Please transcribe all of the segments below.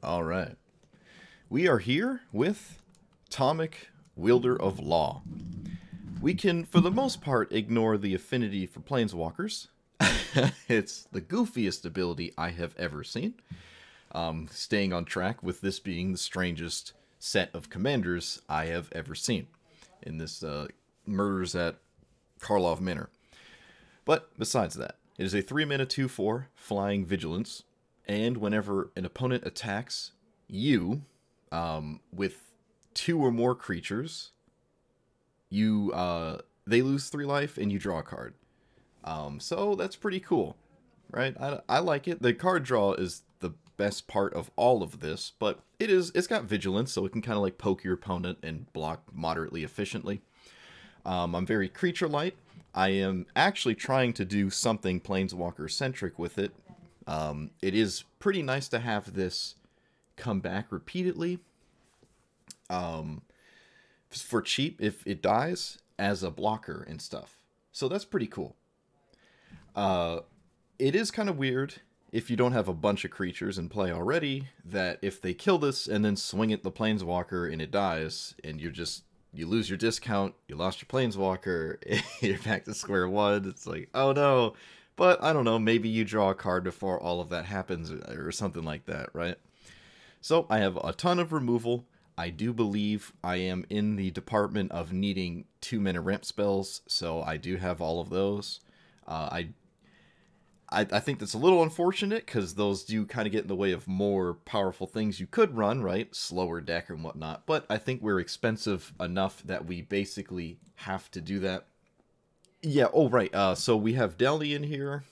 All right. We are here with Tomik, Wielder of Law. We can, for the most part, ignore the affinity for planeswalkers. It's the goofiest ability I have ever seen. Staying on track with this being the strangest set of commanders I have ever seen in this Murders at Karlov Manor. But besides that, it is a 3-mana 2/4 flying vigilance, and whenever an opponent attacks you with 2 or more creatures, you they lose 3 life and you draw a card. So that's pretty cool, right? I like it. The card draw is the best part of all of this, but it's got vigilance, so it can kind of like poke your opponent and block moderately efficiently. I'm very creature light. I am actually trying to do something planeswalker centric with it. It is pretty nice to have this come back repeatedly for cheap if it dies as a blocker and stuff. So that's pretty cool. It is kind of weird if you don't have a bunch of creatures in play already, that if they kill this and then swing at the planeswalker and it dies, and you lose your discount, you lost your planeswalker, you're back to square one. It's like, oh no. But I don't know, maybe you draw a card before all of that happens or something like that, right? So I have a ton of removal. I do believe I am in the department of needing 2-mana ramp spells, so I do have all of those. I think that's a little unfortunate, because those do kind of get in the way of more powerful things you could run, right? Slower deck and whatnot. But I think we're expensive enough that we basically have to do that. Yeah, oh right, so we have Delny in here.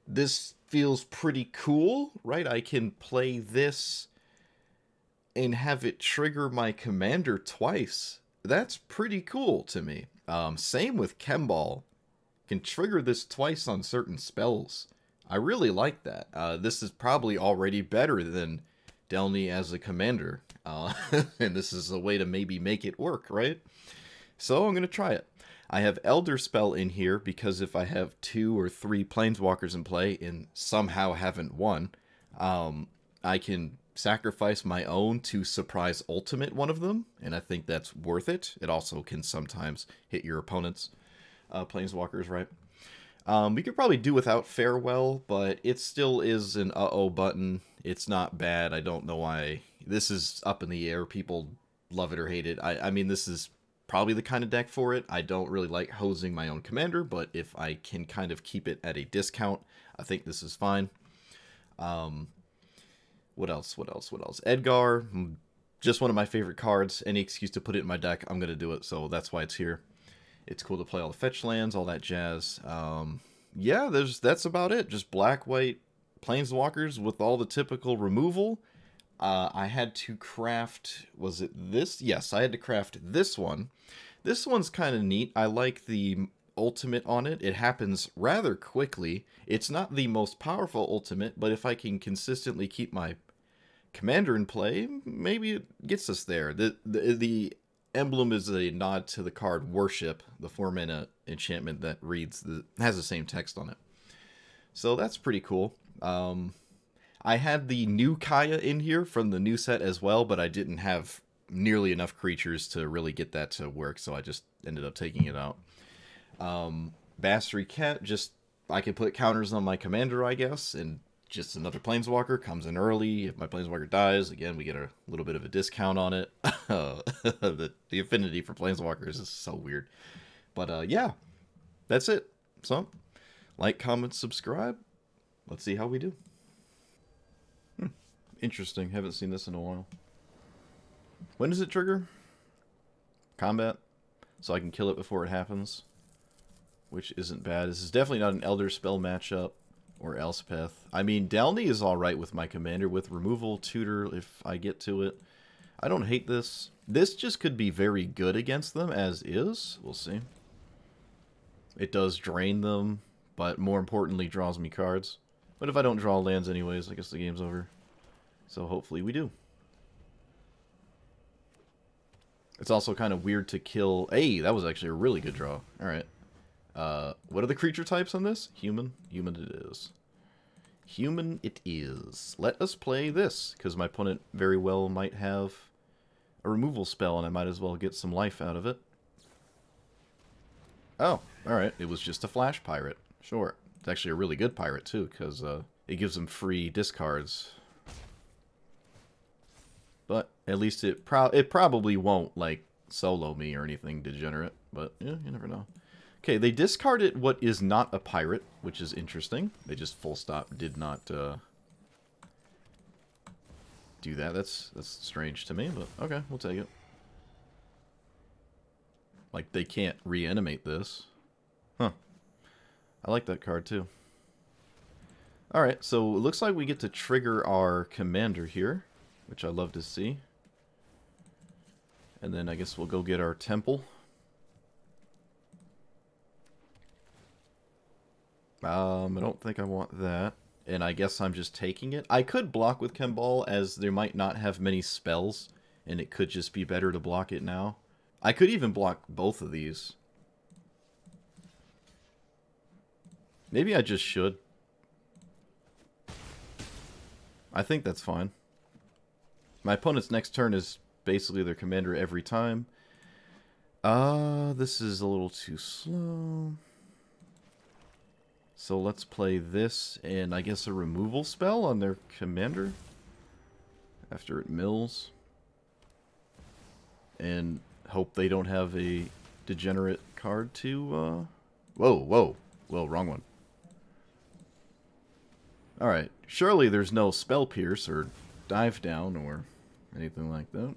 This feels pretty cool, right? I can play this and have it trigger my commander twice. That's pretty cool to me. Same with Chemball. Can trigger this twice on certain spells. I really like that. This is probably already better than Delny as a commander. And this is a way to maybe make it work, right? So I'm going to try it. I have Elder Spell in here because if I have 2 or 3 planeswalkers in play and somehow haven't won, I can sacrifice my own to surprise ultimate one of them, and I think that's worth it. It also can sometimes hit your opponent's planeswalkers, right? We could probably do without Farewell, but it still is an uh-oh button. It's not bad. I don't know why. This is up in the air. People love it or hate it. I mean, this is probably the kind of deck for it. I don't really like hosing my own commander, but if I can kind of keep it at a discount, I think this is fine. What else? Edgar, just one of my favorite cards. Any excuse to put it in my deck, I'm going to do it, so that's why it's here. It's cool to play all the fetch lands, all that jazz. Yeah, that's about it. Just black-white planeswalkers with all the typical removal. I had to craft, was it this? Yes, I had to craft this one. This one's kind of neat. I like the ultimate on it. It happens rather quickly. It's not the most powerful ultimate, but if I can consistently keep my commander in play, maybe it gets us there. The emblem is a nod to the card Worship, the 4-mana enchantment that has the same text on it. So that's pretty cool. I had the new Kaya in here from the new set as well, but I didn't have nearly enough creatures to really get that to work, so I just ended up taking it out. Basri Cat, I can put counters on my commander, I guess, and just another planeswalker comes in early. If my planeswalker dies, again, we get a little bit of a discount on it. The affinity for planeswalkers is so weird. But yeah, that's it. So, like, comment, subscribe. Let's see how we do. Interesting. Haven't seen this in a while. When does it trigger? Combat. So I can kill it before it happens. Which isn't bad. This is definitely not an Elder Spell matchup. Or Elspeth. I mean, Delny is alright with my commander with removal, tutor, if I get to it. I don't hate this. This just could be very good against them as is. We'll see. It does drain them, but more importantly draws me cards. But if I don't draw lands anyways, I guess the game's over. So hopefully we do. It's also kind of weird to kill... Hey, that was actually a really good draw. Alright. What are the creature types on this? Human? Human it is. Human it is. Let us play this, because my opponent very well might have a removal spell, and I might as well get some life out of it. Oh, alright. It was just a flash pirate. Sure. It's actually a really good pirate, too, because it gives them free discards. But at least it probably won't, like, solo me or anything degenerate. But, yeah, you never know. Okay, they discarded what is not a pirate, which is interesting. They just full stop did not do that. That's strange to me, but okay, we'll take it. Like, they can't reanimate this. Huh. I like that card, too. Alright, so it looks like we get to trigger our commander here, which I love to see. And then I guess we'll go get our temple. I don't think I want that. And I guess I'm just taking it. I could block with Chemball, as there might not have many spells, and it could just be better to block it now. I could even block both of these. Maybe I just should. I think that's fine. My opponent's next turn is basically their commander every time. This is a little too slow. So let's play this, and I guess a removal spell on their commander after it mills. And hope they don't have a degenerate card to, Whoa, wrong one. Alright, surely there's no Spell Pierce or Dive Down or anything like that.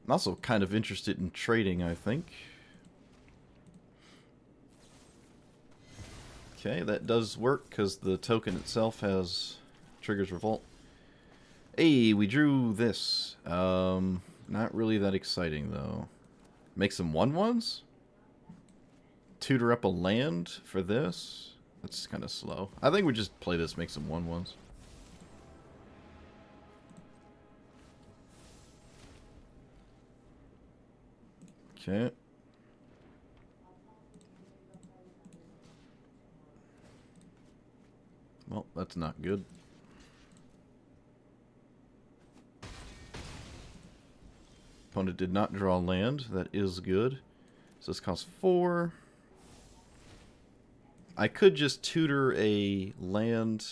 I'm also kind of interested in trading, I think. Okay, that does work because the token itself triggers Revolt. Hey, we drew this. Not really that exciting though. Make some 1/1s? Tutor up a land for this? That's kind of slow. I think we just play this, make some 1/1s. Okay. Well, that's not good. Opponent did not draw land. That is good. So this costs 4. I could just tutor a land,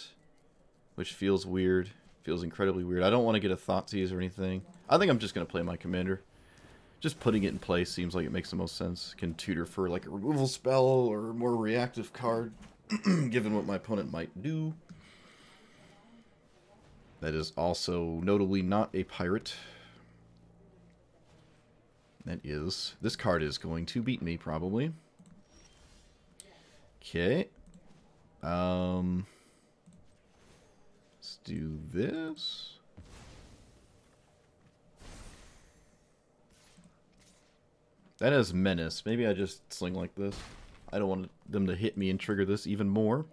which feels weird. Feels incredibly weird. I don't want to get a Thoughtseize or anything. I think I'm just going to play my commander. Just putting it in place seems like it makes the most sense. Can tutor for like a removal spell or a more reactive card, given what my opponent might do. That is also notably not a pirate. That is. This card is going to beat me, probably. Okay. Let's do this. That has Menace. Maybe I just sling like this. I don't want them to hit me and trigger this even more.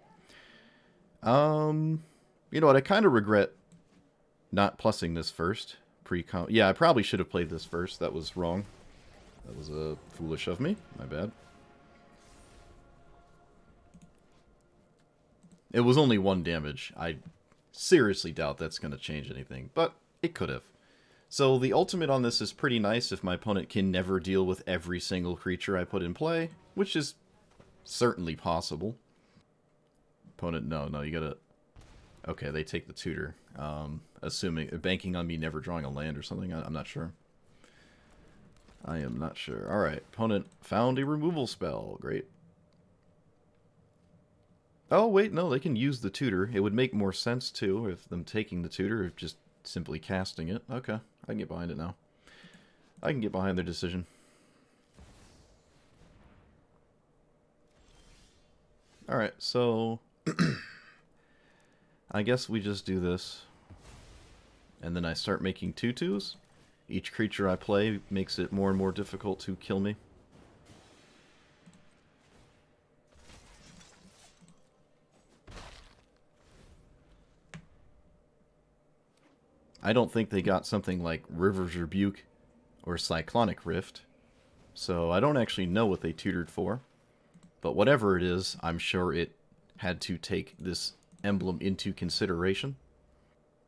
You know what? I kind of regret not plussing this first. Yeah, I probably should have played this first. That was wrong. That was foolish of me. My bad. It was only 1 damage. I seriously doubt that's going to change anything, but it could have. So the ultimate on this is pretty nice if my opponent can never deal with every single creature I put in play, which is certainly possible. Opponent, no, you gotta... Okay, they take the tutor. Assuming, banking on me never drawing a land or something, I'm not sure. I am not sure. Alright, opponent found a removal spell. Great. Oh, wait, no, they can use the tutor. It would make more sense, too, if them taking the tutor, if just simply casting it. Okay, I can get behind it now. I can get behind their decision. Alright, so... I guess we just do this. And then I start making 2/2s. Each creature I play makes it more and more difficult to kill me. I don't think they got something like River's Rebuke or Cyclonic Rift, so I don't actually know what they tutored for. But whatever it is, I'm sure it had to take this emblem into consideration.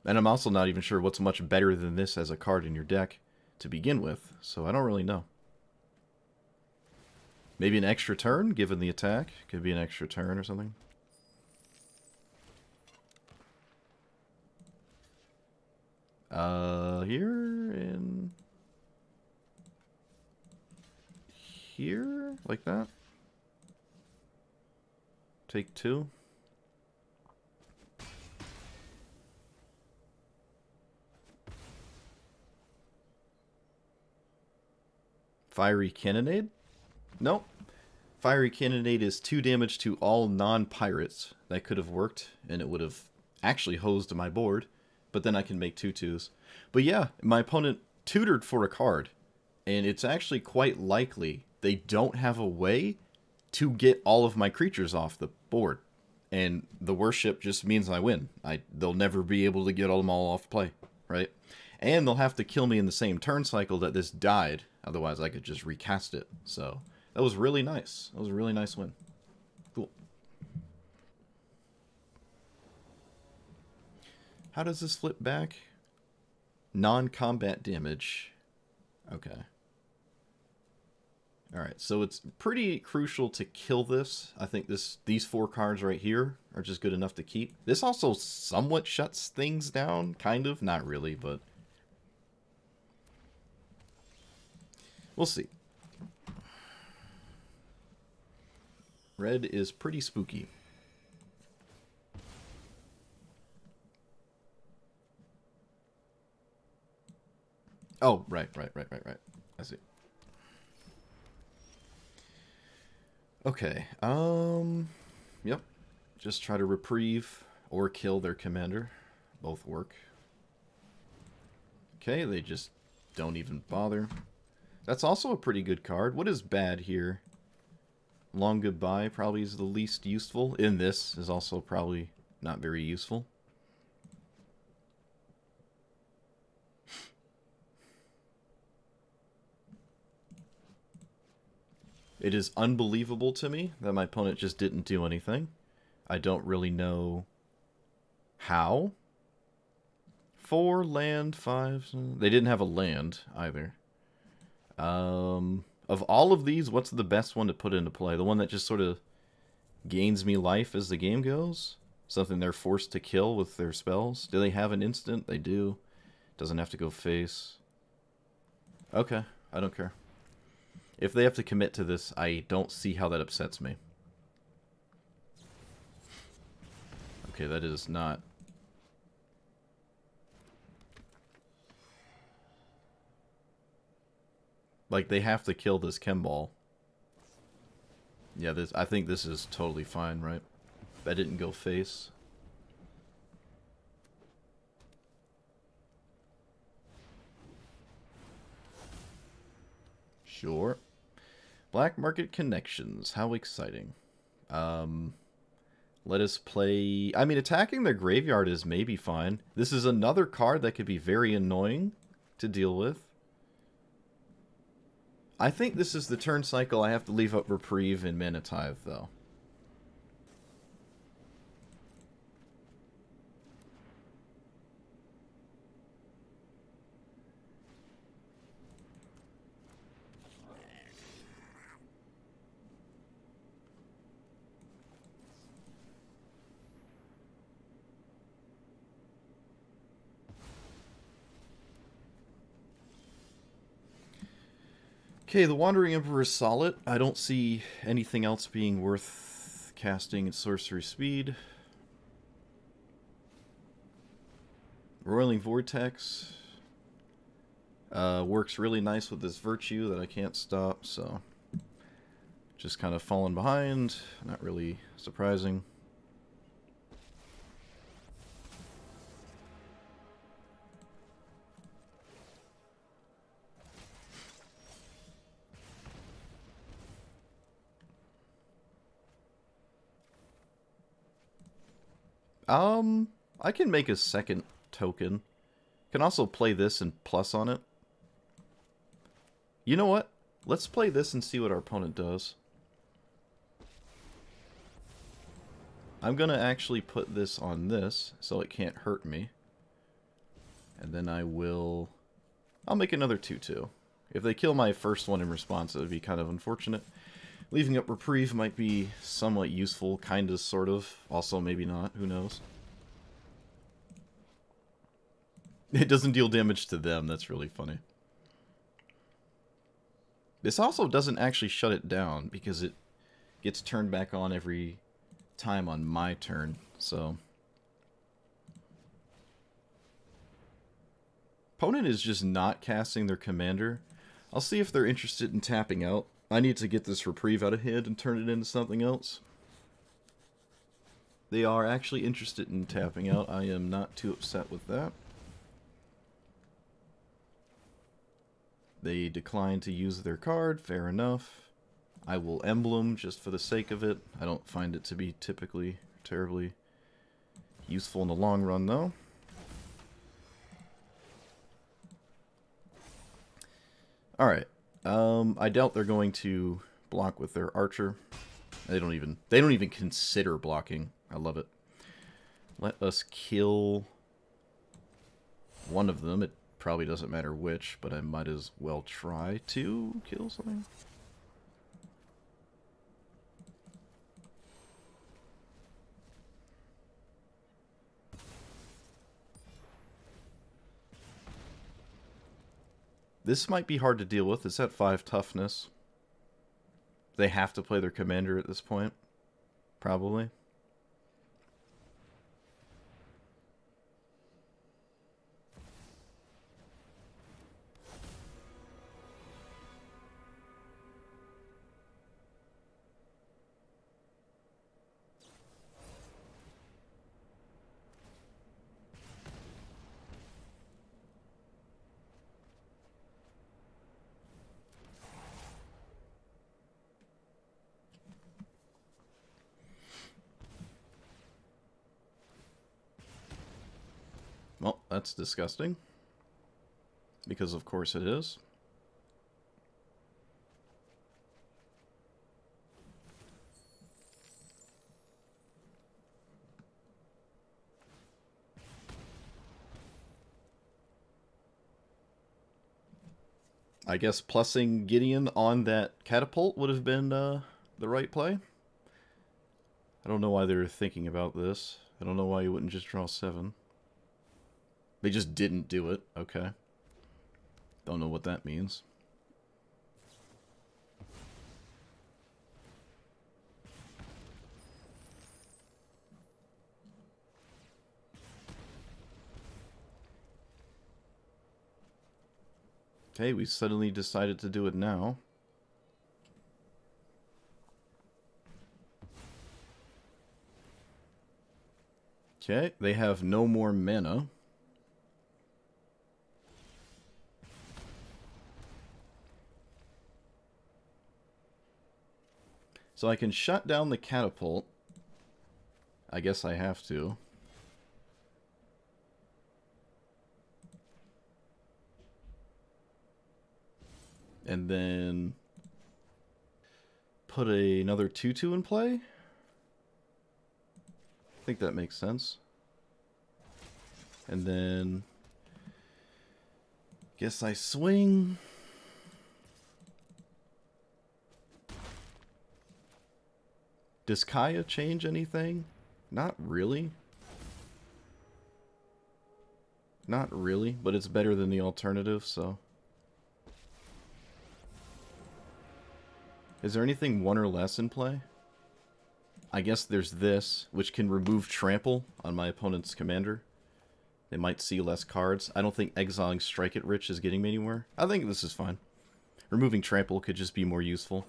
And I'm also not even sure what's much better than this as a card in your deck to begin with, so I don't really know. Maybe an extra turn, given the attack. Could be an extra turn or something. Here and here, like that. Take 2. Fiery Cannonade? Nope. Fiery Cannonade is 2 damage to all non-pirates. That could have worked, and it would have actually hosed my board. But then I can make 2/2s. But yeah, my opponent tutored for a card. And it's actually quite likely they don't have a way to get all of my creatures off the board. And the worship just means I win. They'll never be able to get them all off play, right? And they'll have to kill me in the same turn cycle that this died. Otherwise, I could just recast it. So, that was really nice. That was a really nice win. Cool. How does this flip back? Non-combat damage. Okay. Alright, so it's pretty crucial to kill this. I think these 4 cards right here are just good enough to keep. This also somewhat shuts things down, kind of. Not really, but we'll see. Red is pretty spooky. Oh, right. I see. Okay, yep. Just try to reprieve or kill their commander. Both work. Okay, they just don't even bother. That's also a pretty good card. What is bad here? Long Goodbye probably is the least useful. In this is also probably not very useful. It is unbelievable to me that my opponent just didn't do anything. I don't really know how. 4 land, 5... They didn't have a land either. Of all of these, what's the best one to put into play? The one that just sort of gains me life as the game goes? Something they're forced to kill with their spells? Do they have an instant? They do. Doesn't have to go face. Okay, I don't care. If they have to commit to this, I don't see how that upsets me. Okay, that is not... Like, they have to kill this Chemball. Yeah, I think this is totally fine, right? That didn't go face. Sure. Black Market Connections. How exciting. Let us play... I mean, attacking their graveyard is maybe fine. This is another card that could be very annoying to deal with. I think this is the turn cycle I have to leave up Reprieve and Mana Tithe, though. Okay, the Wandering Emperor is solid. I don't see anything else being worth casting at sorcery speed. Roiling Vortex works really nice with this Virtue that I can't stop, so just kind of falling behind. Not really surprising. I can make a second token. Can also play this and plus on it. You know what? Let's play this and see what our opponent does. I'm going to actually put this on this so it can't hurt me. And then I'll make another 2/2. If they kill my first one in response, it would be kind of unfortunate. Leaving up Reprieve might be somewhat useful, kind of, sort of. Also, maybe not. Who knows? It doesn't deal damage to them. That's really funny. This also doesn't actually shut it down, because it gets turned back on every time on my turn, so... Opponent is just not casting their commander. I'll see if they're interested in tapping out. I need to get this Reprieve out of hand and turn it into something else. They are actually interested in tapping out. I am not too upset with that. They decline to use their card, fair enough. I will emblem just for the sake of it. I don't find it to be typically terribly useful in the long run, though. Alright. I doubt they're going to block with their archer. They don't even consider blocking. I love it. Let us kill one of them. It probably doesn't matter which, but I might as well try to kill something. This might be hard to deal with. It's at 5 toughness. They have to play their commander at this point. Probably. Well, that's disgusting. Because of course it is. I guess plussing Gideon on that catapult would have been the right play. I don't know why they're thinking about this. I don't know why you wouldn't just draw 7. They just didn't do it. Okay. Don't know what that means. Okay, we suddenly decided to do it now. Okay, they have no more mana. So I can shut down the catapult. I guess I have to. And then put another 2/2 in play. I think that makes sense. And then guess I swing. Does Kaya change anything? Not really. Not really, but it's better than the alternative, so. Is there anything 1 or less in play? I guess there's this, which can remove trample on my opponent's commander. They might see less cards. I don't think exiling Strike It Rich is getting me anywhere. I think this is fine. Removing trample could just be more useful.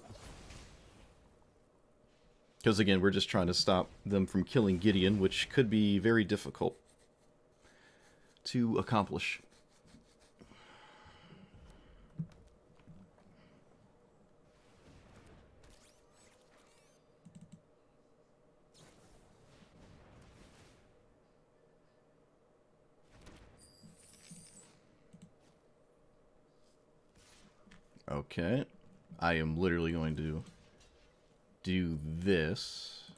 Because again, we're just trying to stop them from killing Gideon, which could be very difficult to accomplish. Okay. I am literally going to do this.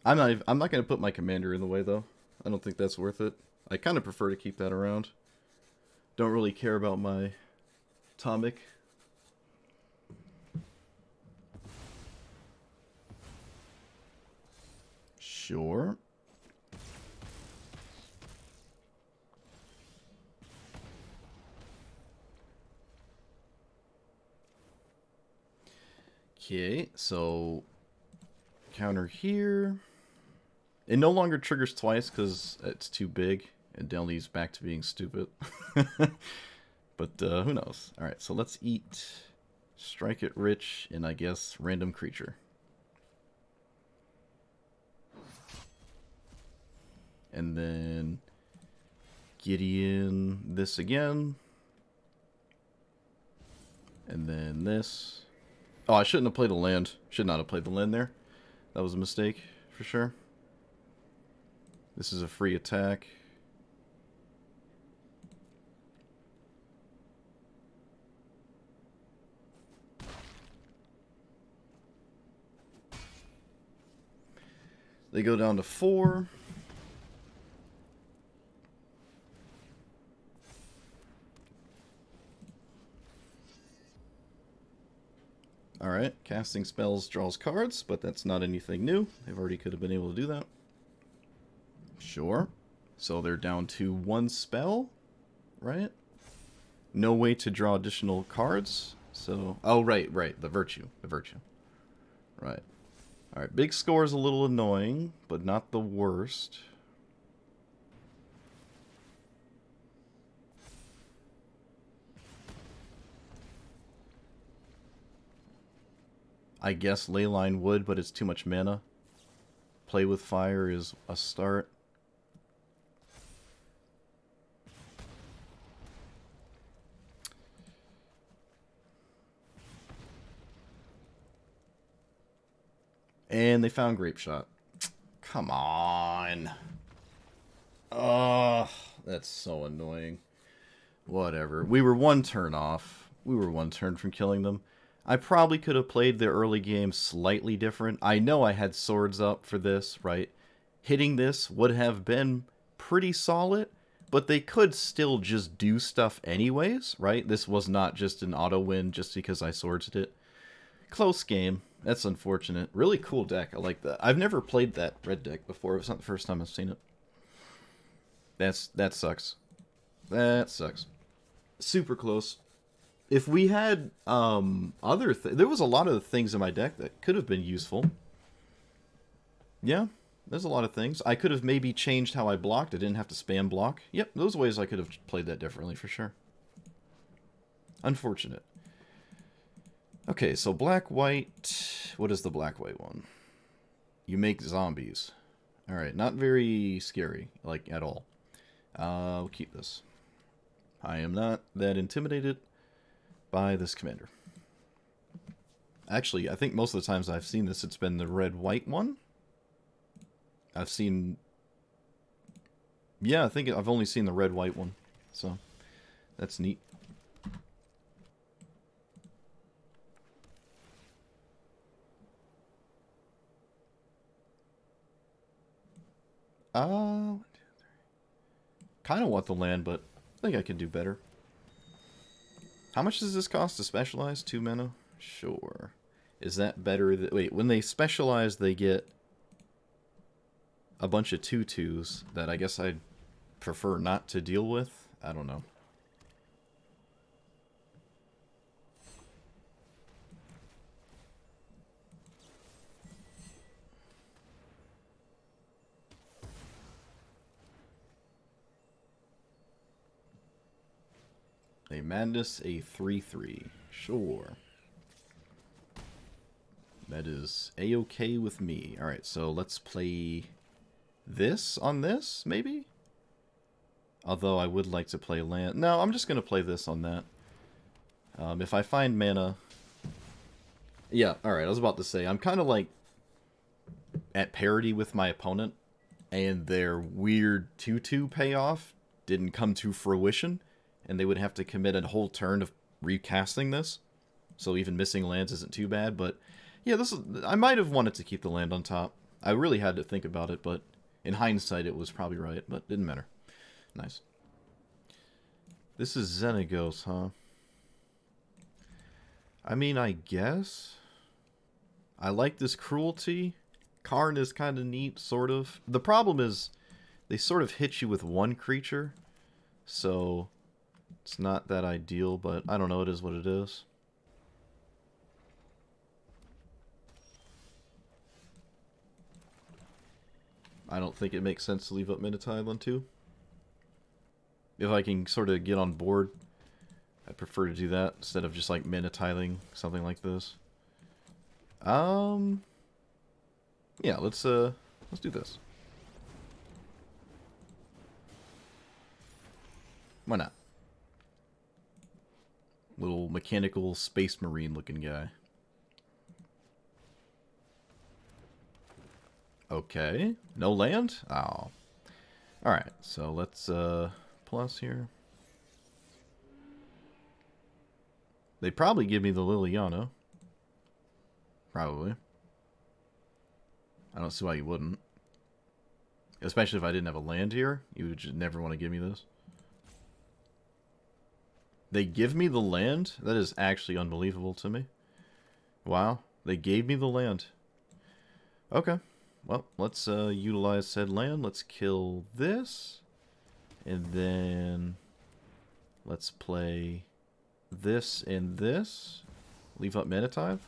I'm not going to put my commander in the way, though. I don't think that's worth it. I kind of prefer to keep that around. Don't really care about my Tomik. Sure. Okay, so counter here. It no longer triggers twice because it's too big, and Delny's back to being stupid. But who knows? Alright, so let's eat Strike It Rich and I guess Random Creature. And then Gideon this again. And then this. Oh, I shouldn't have played the land. Should not have played the land there. That was a mistake, for sure. This is a free attack. They go down to 4. Alright, casting spells draws cards, but that's not anything new. They've already could have been able to do that. Sure. So they're down to 1 spell, right? No way to draw additional cards. So, oh, right, the virtue. Right. Alright, big score is a little annoying, but not the worst. I guess Leyline would, but it's too much mana. Play with Fire is a start. And they found Grape Shot. Come on. Oh, that's so annoying. Whatever. We were 1 turn off. We were 1 turn from killing them. I probably could have played the early game slightly different. I know I had swords up for this, right? Hitting this would have been pretty solid, but they could still just do stuff anyways, right? This was not just an auto win just because I swordsed it. Close game. That's unfortunate. Really cool deck. I like that. I've never played that red deck before. It's not the first time I've seen it. That sucks. That sucks. Super close. If we had there was a lot of things in my deck that could have been useful. Yeah, there's a lot of things. I could have maybe changed how I blocked. I didn't have to spam block. Yep, those ways I could have played that differently for sure. Unfortunate. Okay, so black-white. What is the black-white one? You make zombies. Alright, not very scary, like, at all. We'll keep this. I am not that intimidated by this commander. Actually, I think most of the times I've seen this, it's been the red-white one. I've seen... Yeah, I think I've only seen the red-white one. So, that's neat. Kind of want the land, but I think I can do better. How much does this cost to specialize? 2 mana? Sure. Is that better? Wait, when they specialize, they get a bunch of 2/2s that I guess I'd prefer not to deal with? I don't know. A Madness, a 3/3. Sure. That is a-okay with me. Alright, so let's play this on this, maybe? Although I would like to play land. No, I'm just going to play this on that. If I find mana... Yeah, alright, I was about to say, I'm kind of like at parity with my opponent, and their weird 2/2 payoff didn't come to fruition. And they would have to commit a whole turn of recasting this. So even missing lands isn't too bad. But yeah, I might have wanted to keep the land on top. I really had to think about it, but in hindsight it was probably right, but didn't matter. Nice. This is Xenagos, huh? I mean, I guess. I like this cruelty. Karn is kind of neat, sort of. The problem is they sort of hit you with one creature, so it's not that ideal, but I don't know, it is what it is. I don't think it makes sense to leave up Minotaur on 2. If I can sort of get on board, I prefer to do that instead of just like Minotiling something like this. Yeah, let's do this. Why not? Little mechanical space marine looking guy. Okay, no land? Oh. Alright, so let's plus here. They'd probably give me the Liliana. Probably. I don't see why you wouldn't. Especially if I didn't have a land here. You would just never want to give me this. They give me the land? That is actually unbelievable to me. Wow. They gave me the land. Okay. Well, let's utilize said land. Let's kill this. And then let's play this and this. Leave up Minotaur.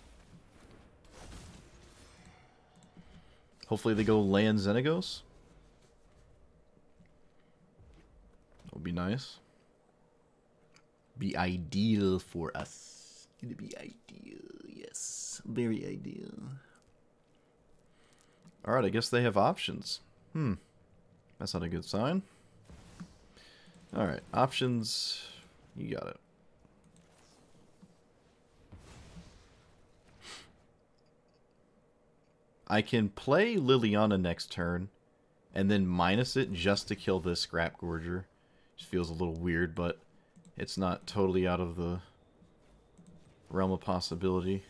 Hopefully they go land Xenagos. That would be nice. Be ideal for us. It'd be ideal, yes. Very ideal. Alright, I guess they have options. That's not a good sign. Alright, options. You got it. I can play Liliana next turn, and then minus it just to kill this Scrap Gorger. Just feels a little weird, but it's not totally out of the realm of possibility.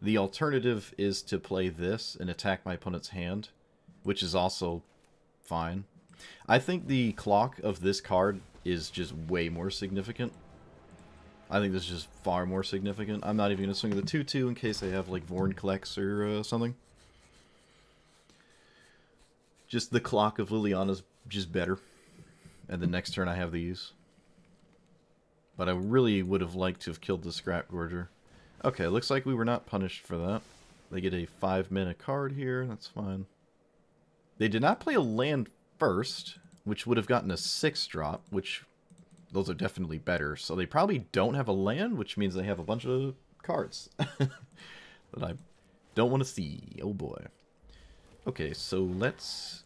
The alternative is to play this and attack my opponent's hand, which is also fine. I think the clock of this card is just way more significant. I think this is just far more significant. I'm not even going to swing the 2-2 in case they have like Vorn Collects or something. Just the clock of Liliana's just better. And the next turn I have these. But I really would have liked to have killed the Scrap Gorger. Okay, looks like we were not punished for that. They get a 5-mana card here. That's fine. They did not play a land first, which would have gotten a 6-drop, which those are definitely better. So they probably don't have a land, which means they have a bunch of cards that I don't want to see. Oh boy. Okay, so let's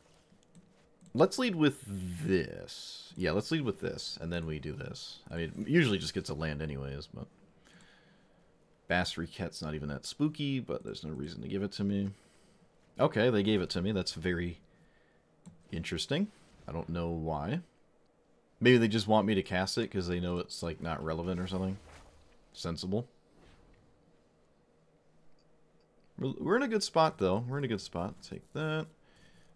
lead with this. Yeah, let's lead with this, and then we do this. I mean, it usually just gets a land anyways, but Basri Ket's not even that spooky, but there's no reason to give it to me. Okay, they gave it to me. That's very interesting. I don't know why. Maybe they just want me to cast it because they know it's like not relevant or something. Sensible. We're in a good spot, though. We're in a good spot. Take that.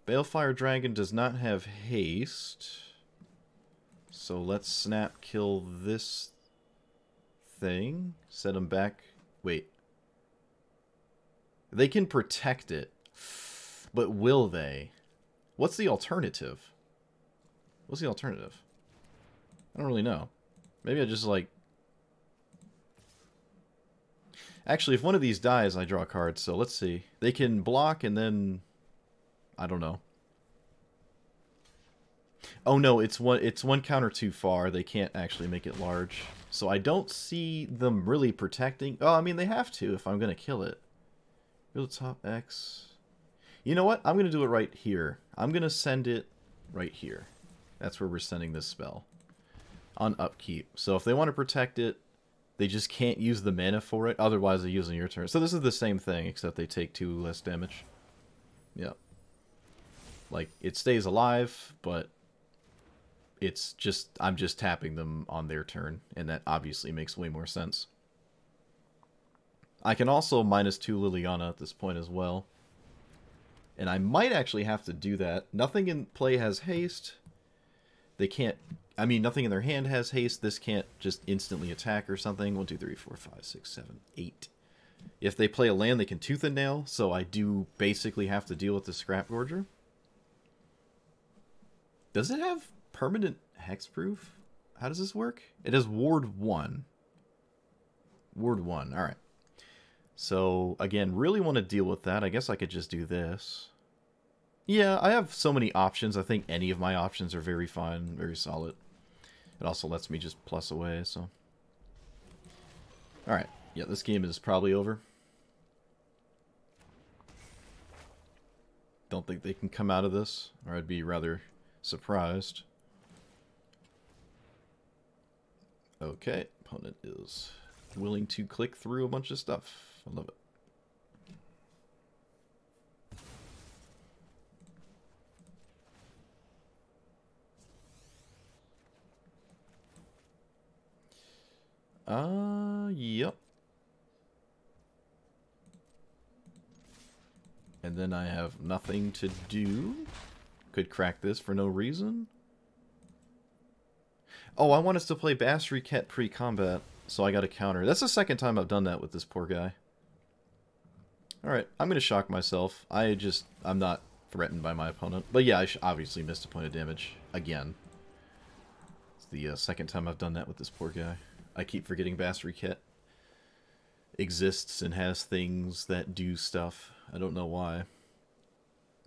Balefire Dragon does not have haste. So let's snap kill this thing. Set him back. Wait. They can protect it. But will they? What's the alternative? What's the alternative? I don't really know. Maybe I just like... Actually, if one of these dies, I draw a card, so let's see. They can block and then... I don't know. Oh no, it's one counter too far. They can't actually make it large. So I don't see them really protecting... Oh, I mean, they have to if I'm going to kill it. Build top X. You know what? I'm going to do it right here. I'm going to send it right here. That's where we're sending this spell. On upkeep. So if they want to protect it, they just can't use the mana for it. Otherwise, they use it on your turn. So this is the same thing, except they take 2 less damage. Yep. Like, it stays alive, but it's just... I'm just tapping them on their turn, and that obviously makes way more sense. I can also -2 Liliana at this point as well. And I might actually have to do that. Nothing in play has haste. They can't... I mean, nothing in their hand has haste. This can't just instantly attack or something. 1, 2, 3, 4, 5, 6, 7, 8. If they play a land, they can Tooth and Nail. So I do basically have to deal with the Scrap Gorger. Does it have permanent hexproof? How does this work? It has Ward 1. Ward 1. Alright. So, again, really want to deal with that. I guess I could just do this. Yeah, I have so many options. I think any of my options are very fine, very solid. It also lets me just plus away, so... Alright. Yeah, this game is probably over. Don't think they can come out of this, or I'd be rather surprised. Okay, opponent is willing to click through a bunch of stuff. I love it. Yep. And then I have nothing to do. Could crack this for no reason. Oh, I want us to play Basriket pre-combat, so I got a counter. That's the second time I've done that with this poor guy. Alright, I'm going to shock myself. I'm not threatened by my opponent. But yeah, I obviously missed a point of damage. Again. It's the second time I've done that with this poor guy. I keep forgetting Basriket exists and has things that do stuff. I don't know why.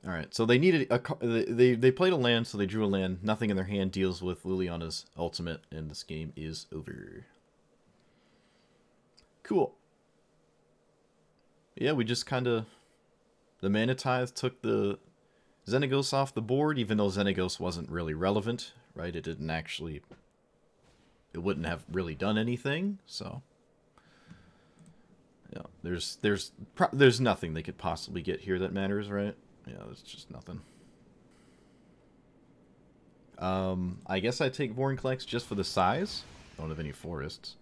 Alright, so they needed they played a land, so they drew a land. Nothing in their hand deals with Liliana's ultimate, and this game is over. Cool. Yeah, we just kind of... The Mana Tithe took the Xenagos off the board, even though Xenagos wasn't really relevant, right? It didn't actually... It wouldn't have really done anything, so... Yeah, there's nothing they could possibly get here that matters, right? Yeah, there's just nothing. I guess I take Vorinclex just for the size. Don't have any forests.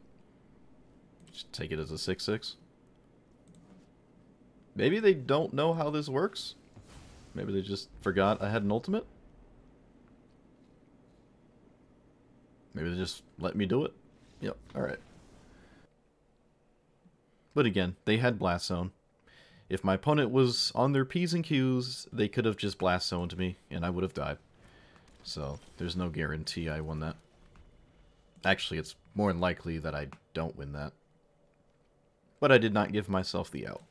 Just take it as a 6/6. Maybe they don't know how this works. Maybe they just forgot I had an ultimate. Maybe they just let me do it. Yep, alright. But again, they had Blast Zone. If my opponent was on their P's and Q's, they could have just Blast Zoned me, and I would have died. So, there's no guarantee I won that. Actually, it's more than likely that I don't win that. But I did not give myself the out.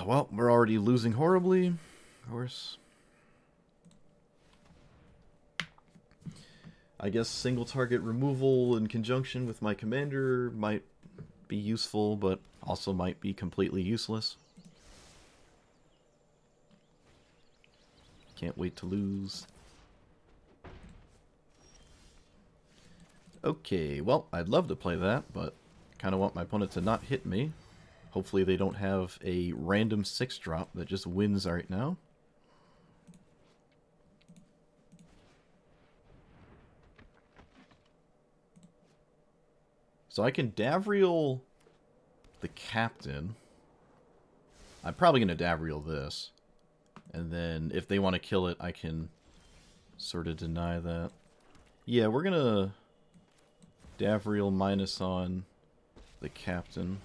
Well, we're already losing horribly, of course. I guess single target removal in conjunction with my commander might be useful, but also might be completely useless. Can't wait to lose. Okay, well, I'd love to play that, but kind of want my opponent to not hit me. Hopefully they don't have a random 6-drop that just wins right now. So I can Davriel the captain. I'm probably going to Davriel this. And then if they want to kill it, I can sort of deny that. Yeah, we're going to Davriel minus on the captain.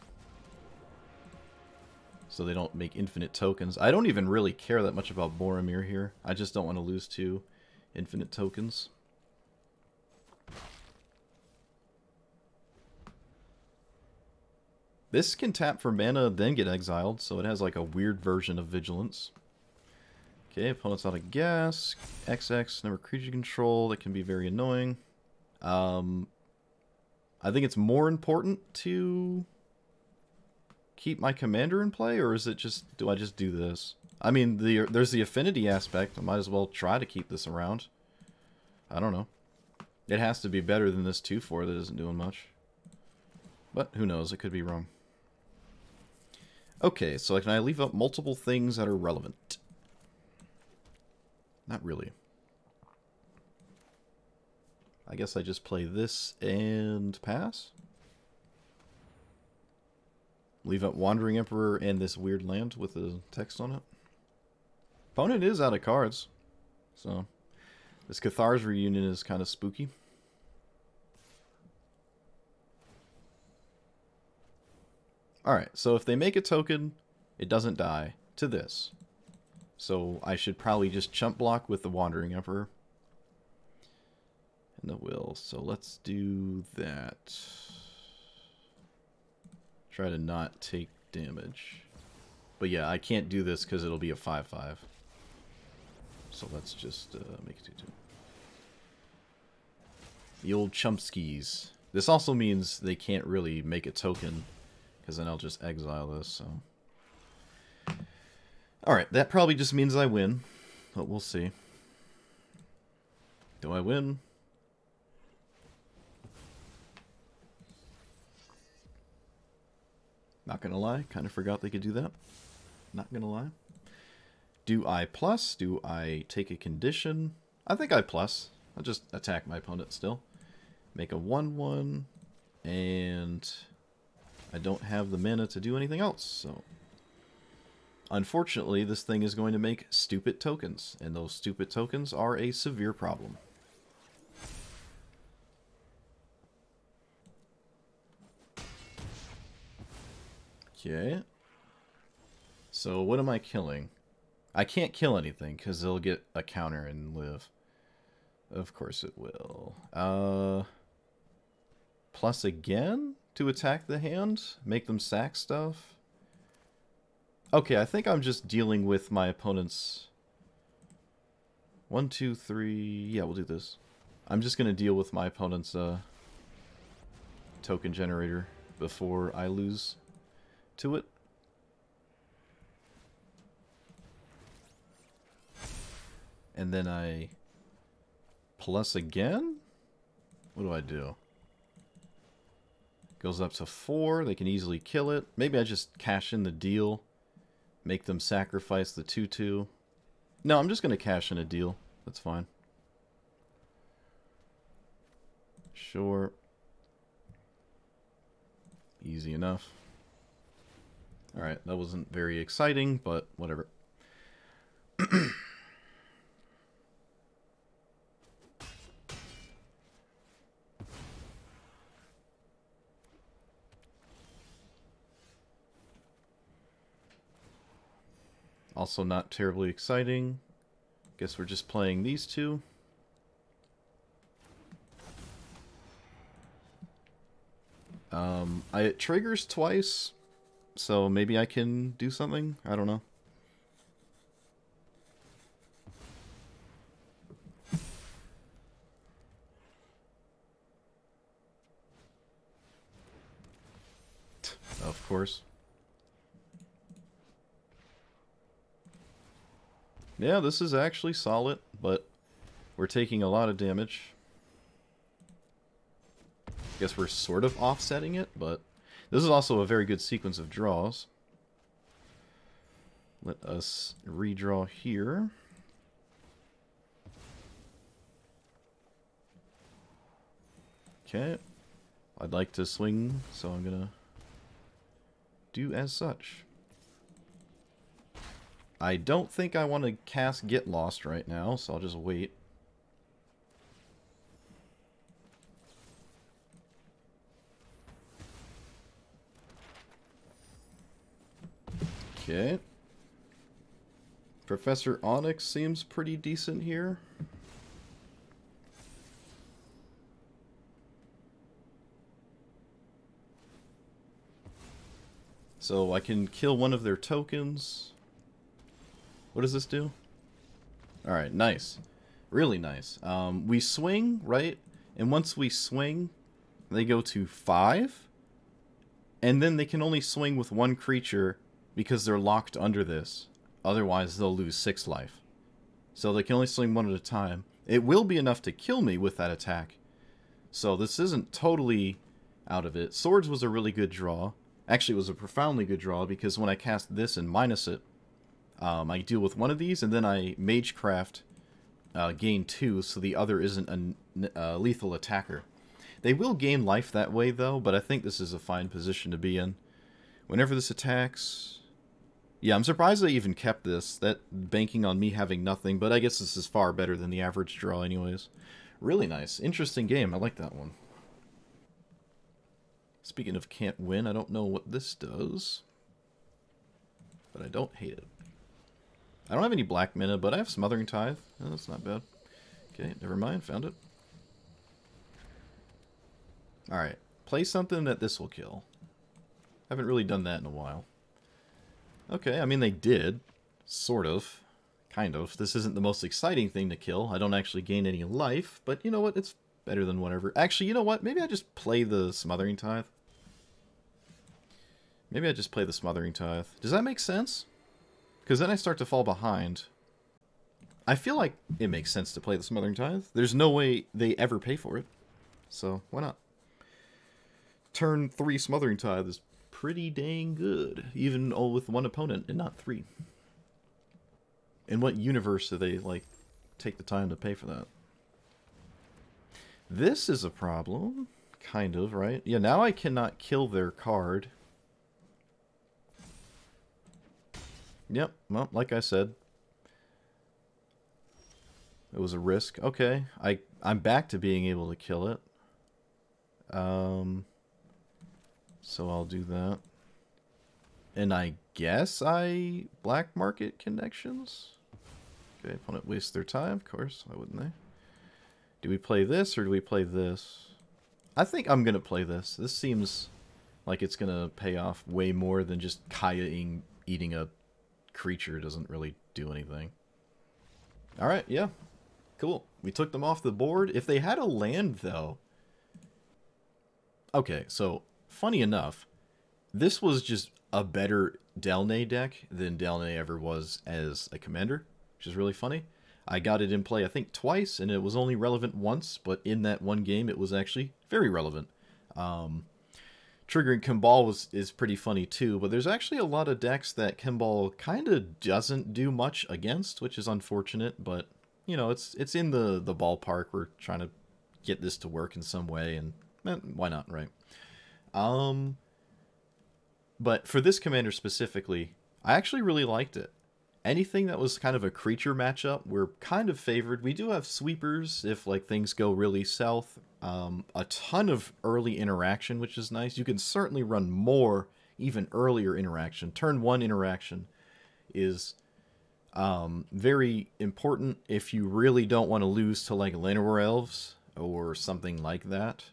So they don't make infinite tokens. I don't even really care that much about Boromir here. I just don't want to lose 2 infinite tokens. This can tap for mana, then get exiled, so it has like a weird version of Vigilance. Okay, opponent's out of gas. XX, never creature control. That can be very annoying. I think it's more important to keep my commander in play, or is it just... Do I just do this? I mean, there's the affinity aspect. I might as well try to keep this around. I don't know. It has to be better than this 2/4 that isn't doing much. But who knows, it could be wrong. Okay, so can I leave up multiple things that are relevant? Not really. I guess I just play this and pass. Leave up Wandering Emperor and this weird land with the text on it. Opponent is out of cards, so this Cathar's Reunion is kind of spooky. Alright, so if they make a token, it doesn't die to this. So I should probably just chump block with the Wandering Emperor. And the will. So let's do that. Try to not take damage. But yeah, I can't do this because it'll be a 5/5. So let's just make it 2/2. The old chumpskis. This also means they can't really make a token, because then I'll just exile this, so... Alright, that probably just means I win, but we'll see. Do I win? Not gonna lie, kind of forgot they could do that. Not gonna lie. Do I plus? Do I take a condition? I think I plus. I'll just attack my opponent still. Make a 1/1, and I don't have the mana to do anything else, so... Unfortunately, this thing is going to make stupid tokens, and those stupid tokens are a severe problem. Okay. So what am I killing? I can't kill anything, because they'll get a counter and live. Of course it will. Plus again to attack the hand? Make them sack stuff? Okay, I think I'm just dealing with my opponent's... 1, 2, 3... Yeah, we'll do this. I'm just going to deal with my opponent's token generator before I lose to it. And then I plus again? What do I do? Goes up to 4. They can easily kill it. Maybe I just cash in the deal. Make them sacrifice the 2/2. No, I'm just going to cash in a deal. That's fine. Sure. Easy enough. Alright, that wasn't very exciting, but whatever. Also not terribly exciting. Guess we're just playing these two. It triggers twice, so maybe I can do something? I don't know. Of course. Yeah, this is actually solid, but we're taking a lot of damage. Guess we're sort of offsetting it, but this is also a very good sequence of draws. Let us redraw here. Okay. I'd like to swing, so I'm gonna do as such. I don't think I want to cast Get Lost right now, so I'll just wait. Okay. Professor Onyx seems pretty decent here. So I can kill one of their tokens. What does this do? Alright, nice. Really nice. We swing, right? And once we swing, they go to 5. And then they can only swing with one creature because they're locked under this. Otherwise, they'll lose 6 life. So they can only swing one at a time. It will be enough to kill me with that attack. So this isn't totally out of it. Swords was a really good draw. Actually, it was a profoundly good draw because when I cast this and minus it, I deal with one of these, and then I Magecraft, gain 2, so the other isn't lethal attacker. They will gain life that way, though, but I think this is a fine position to be in. Whenever this attacks... Yeah, I'm surprised they even kept this. That banking on me having nothing, but I guess this is far better than the average draw anyways. Really nice. Interesting game. I like that one. Speaking of can't win, I don't know what this does, but I don't hate it. I don't have any black mana, but I have Smothering Tithe. Oh, that's not bad. Okay, never mind. Found it. Alright. Play something that this will kill. Haven't really done that in a while. Okay, I mean they did. Sort of. Kind of. This isn't the most exciting thing to kill. I don't actually gain any life, but you know what? It's better than whatever. Actually, you know what? Maybe I just play the Smothering Tithe. Maybe I just play the Smothering Tithe. Does that make sense? Because then I start to fall behind. I feel like it makes sense to play the Smothering Tithe. There's no way they ever pay for it. So, why not? Turn 3 Smothering Tithe is pretty dang good. Even all with one opponent and not 3. In what universe do they, like, take the time to pay for that? This is a problem. Kind of, right? Yeah, now I cannot kill their card. Yep, well, like I said, it was a risk. Okay, I'm back to being able to kill it. So I'll do that. And I guess I black market connections? Okay, opponent wastes their time, of course, why wouldn't they? Do we play this or do we play this? I think I'm gonna play this. This seems like it's gonna pay off way more than just Kaya eating a creature. Doesn't really do anything. Alright, yeah. Cool. We took them off the board. If they had a land, though... Okay, so, funny enough, this was just a better Delnay deck than Delnay ever was as a commander, which is really funny. I got it in play, I think, twice, and it was only relevant once, but in that one game, it was actually very relevant. Triggering Kimball is pretty funny too, but there's actually a lot of decks that Kimball kind of doesn't do much against, which is unfortunate, but, you know, it's in the ballpark. We're trying to get this to work in some way, and why not, right? But for this commander specifically, I actually really liked it. Anything that was kind of a creature matchup, we're kind of favored. We do have sweepers if, like, things go really south. A ton of early interaction, which is nice. You can certainly run more, even earlier interaction. Turn 1 interaction is very important if you really don't want to lose to, like, Llanowar Elves or something like that.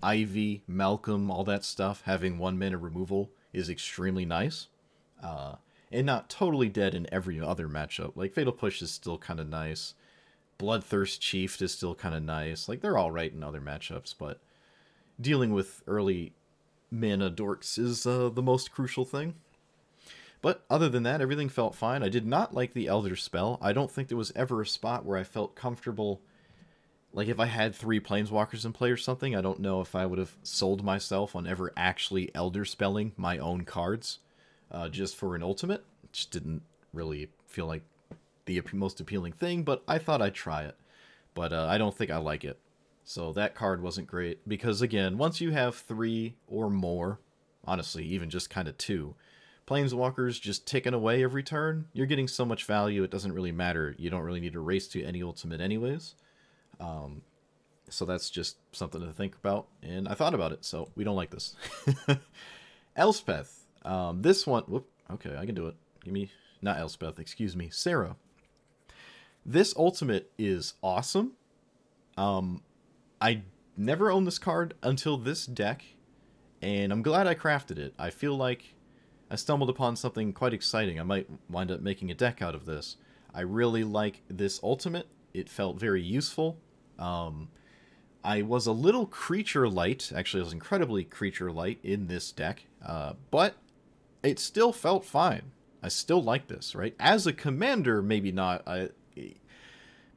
Ivy, Malcolm, all that stuff, having 1 mana removal is extremely nice. And not totally dead in every other matchup. Like, Fatal Push is still kind of nice. Bloodthirst Chief is still kind of nice. Like, they're alright in other matchups, but dealing with early mana dorks is the most crucial thing. But other than that, everything felt fine. I did not like the Elder Spell. I don't think there was ever a spot where I felt comfortable. Like, if I had 3 Planeswalkers in play or something, I don't know if I would have sold myself on ever actually Elder Spelling my own cards just for an ultimate. It just didn't really feel like the most appealing thing, but I thought I'd try it. But I don't think I like it. So that card wasn't great, because again, once you have 3 or more, honestly, even just kind of 2, Planeswalkers just ticking away every turn, you're getting so much value, it doesn't really matter. You don't really need to race to any ultimate anyways. So that's just something to think about, and I thought about it, so we don't like this. Elspeth. This one... Whoop, okay, I can do it. Give me... Not Elspeth, excuse me. Sarah. This ultimate is awesome. I never owned this card until this deck, and I'm glad I crafted it. I feel like I stumbled upon something quite exciting. I might wind up making a deck out of this. I really like this ultimate. It felt very useful. I was a little creature light. Actually, I was incredibly creature light in this deck, but it still felt fine. I still like this, right? As a commander, maybe not.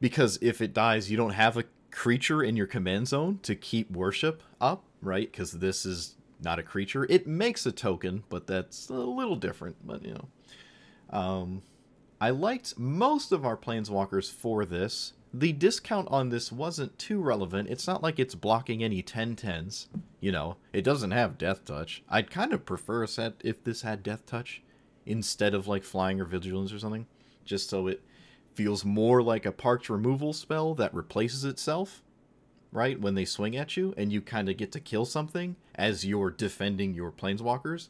Because if it dies, you don't have a creature in your command zone to keep worship up, right? Because this is not a creature. It makes a token, but that's a little different. But, you know. I liked most of our Planeswalkers for this. The discount on this wasn't too relevant. It's not like it's blocking any 10-10s. You know, it doesn't have Death Touch. I'd kind of prefer a set if this had Death Touch instead of like Flying or Vigilance or something. Just so it feels more like a parked removal spell that replaces itself, right, when they swing at you, and you kind of get to kill something as you're defending your Planeswalkers.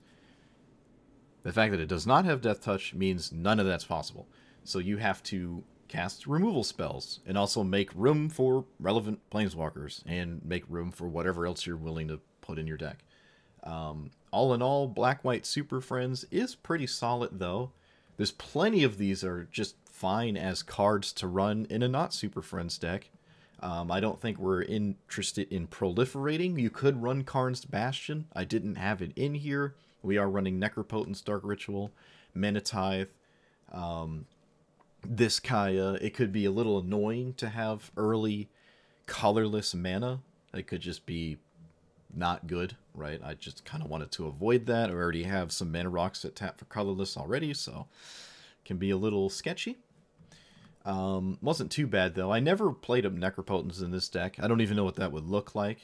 The fact that it does not have Death Touch means none of that's possible. So you have to cast removal spells and also make room for relevant Planeswalkers and make room for whatever else you're willing to put in your deck. All in all, Black-White Super Friends is pretty solid, though. There's plenty of these are just fine as cards to run in a not Super Friends deck. I don't think we're interested in proliferating. You could run Karn's Bastion. I didn't have it in here. We are running Necropotence Dark Ritual, Mana Tithe, this Kaya. It could be a little annoying to have early colorless mana. It could just be not good, right? I just kind of wanted to avoid that. I already have some mana rocks that tap for colorless already, so it can be a little sketchy. Wasn't too bad, though. I never played up Necropotence in this deck. I don't even know what that would look like.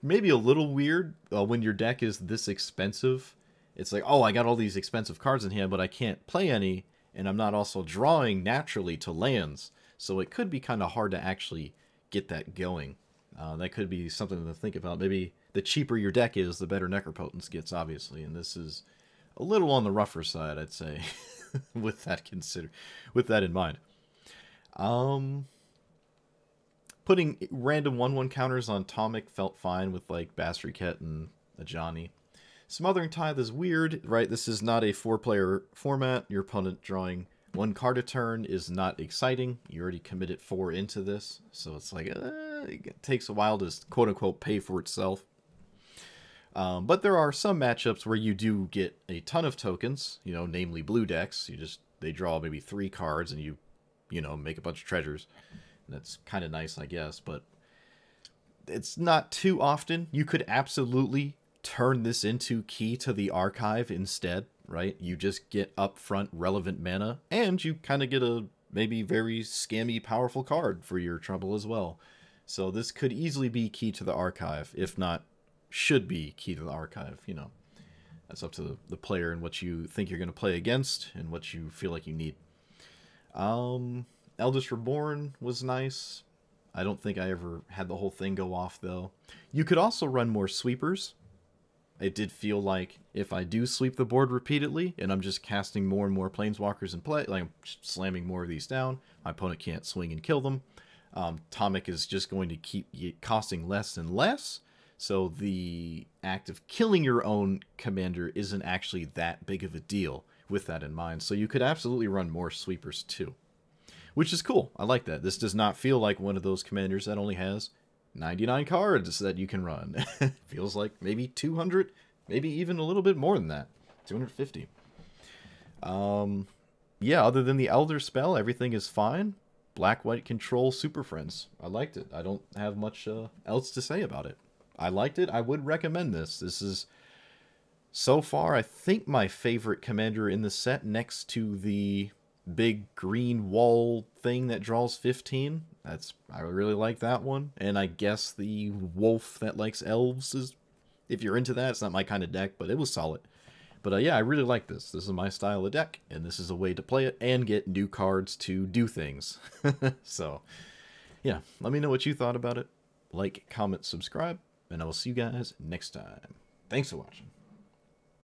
Maybe a little weird when your deck is this expensive. It's like, oh, I got all these expensive cards in hand, but I can't play any, and I'm not also drawing naturally to lands. So it could be kind of hard to actually get that going. That could be something to think about. Maybe the cheaper your deck is, the better Necropotence gets, obviously. And this is a little on the rougher side, I'd say, with that in mind. Putting random 1/1 counters on Tomik felt fine with like Basriket and Ajani. Smothering Tithe is weird, right? This is not a 4-player format. Your opponent drawing 1 card a turn is not exciting. You already committed 4 into this, so it's like it takes a while to quote-unquote pay for itself. But there are some matchups where you do get a ton of tokens, you know, namely blue decks. They draw maybe 3 cards and you know, make a bunch of treasures. That's kind of nice, I guess, but it's not too often. You could absolutely turn this into Key to the Archive instead, right? You just get upfront relevant mana, and you kind of get a maybe very scammy powerful card for your trouble as well. So this could easily be Key to the Archive, if not should be Key to the Archive, you know. That's up to the player and what you think you're going to play against and what you feel like you need. Eldest Reborn was nice. I don't think I ever had the whole thing go off, though. You could also run more sweepers. It did feel like if I do sweep the board repeatedly, and I'm just casting more and more Planeswalkers in play, like I'm slamming more of these down, my opponent can't swing and kill them. Tomik is just going to keep costing less and less, so the act of killing your own commander isn't actually that big of a deal with that in mind. So you could absolutely run more sweepers, too. Which is cool. I like that. This does not feel like one of those commanders that only has 99 cards that you can run. Feels like maybe 200, maybe even a little bit more than that. 250. Yeah, other than the Elder spell, everything is fine. Black-White Control Super Friends. I liked it. I don't have much else to say about it. I liked it. I would recommend this. This is, so far, I think my favorite commander in the set next to the big green wall thing that draws 15. I really like that one. And I guess the wolf that likes elves is, if you're into that, it's not my kind of deck, but it was solid. But yeah, I really like this. This is my style of deck, and this is a way to play it and get new cards to do things. So, yeah, let me know what you thought about it. Like, comment, subscribe, and I will see you guys next time. Thanks for watching.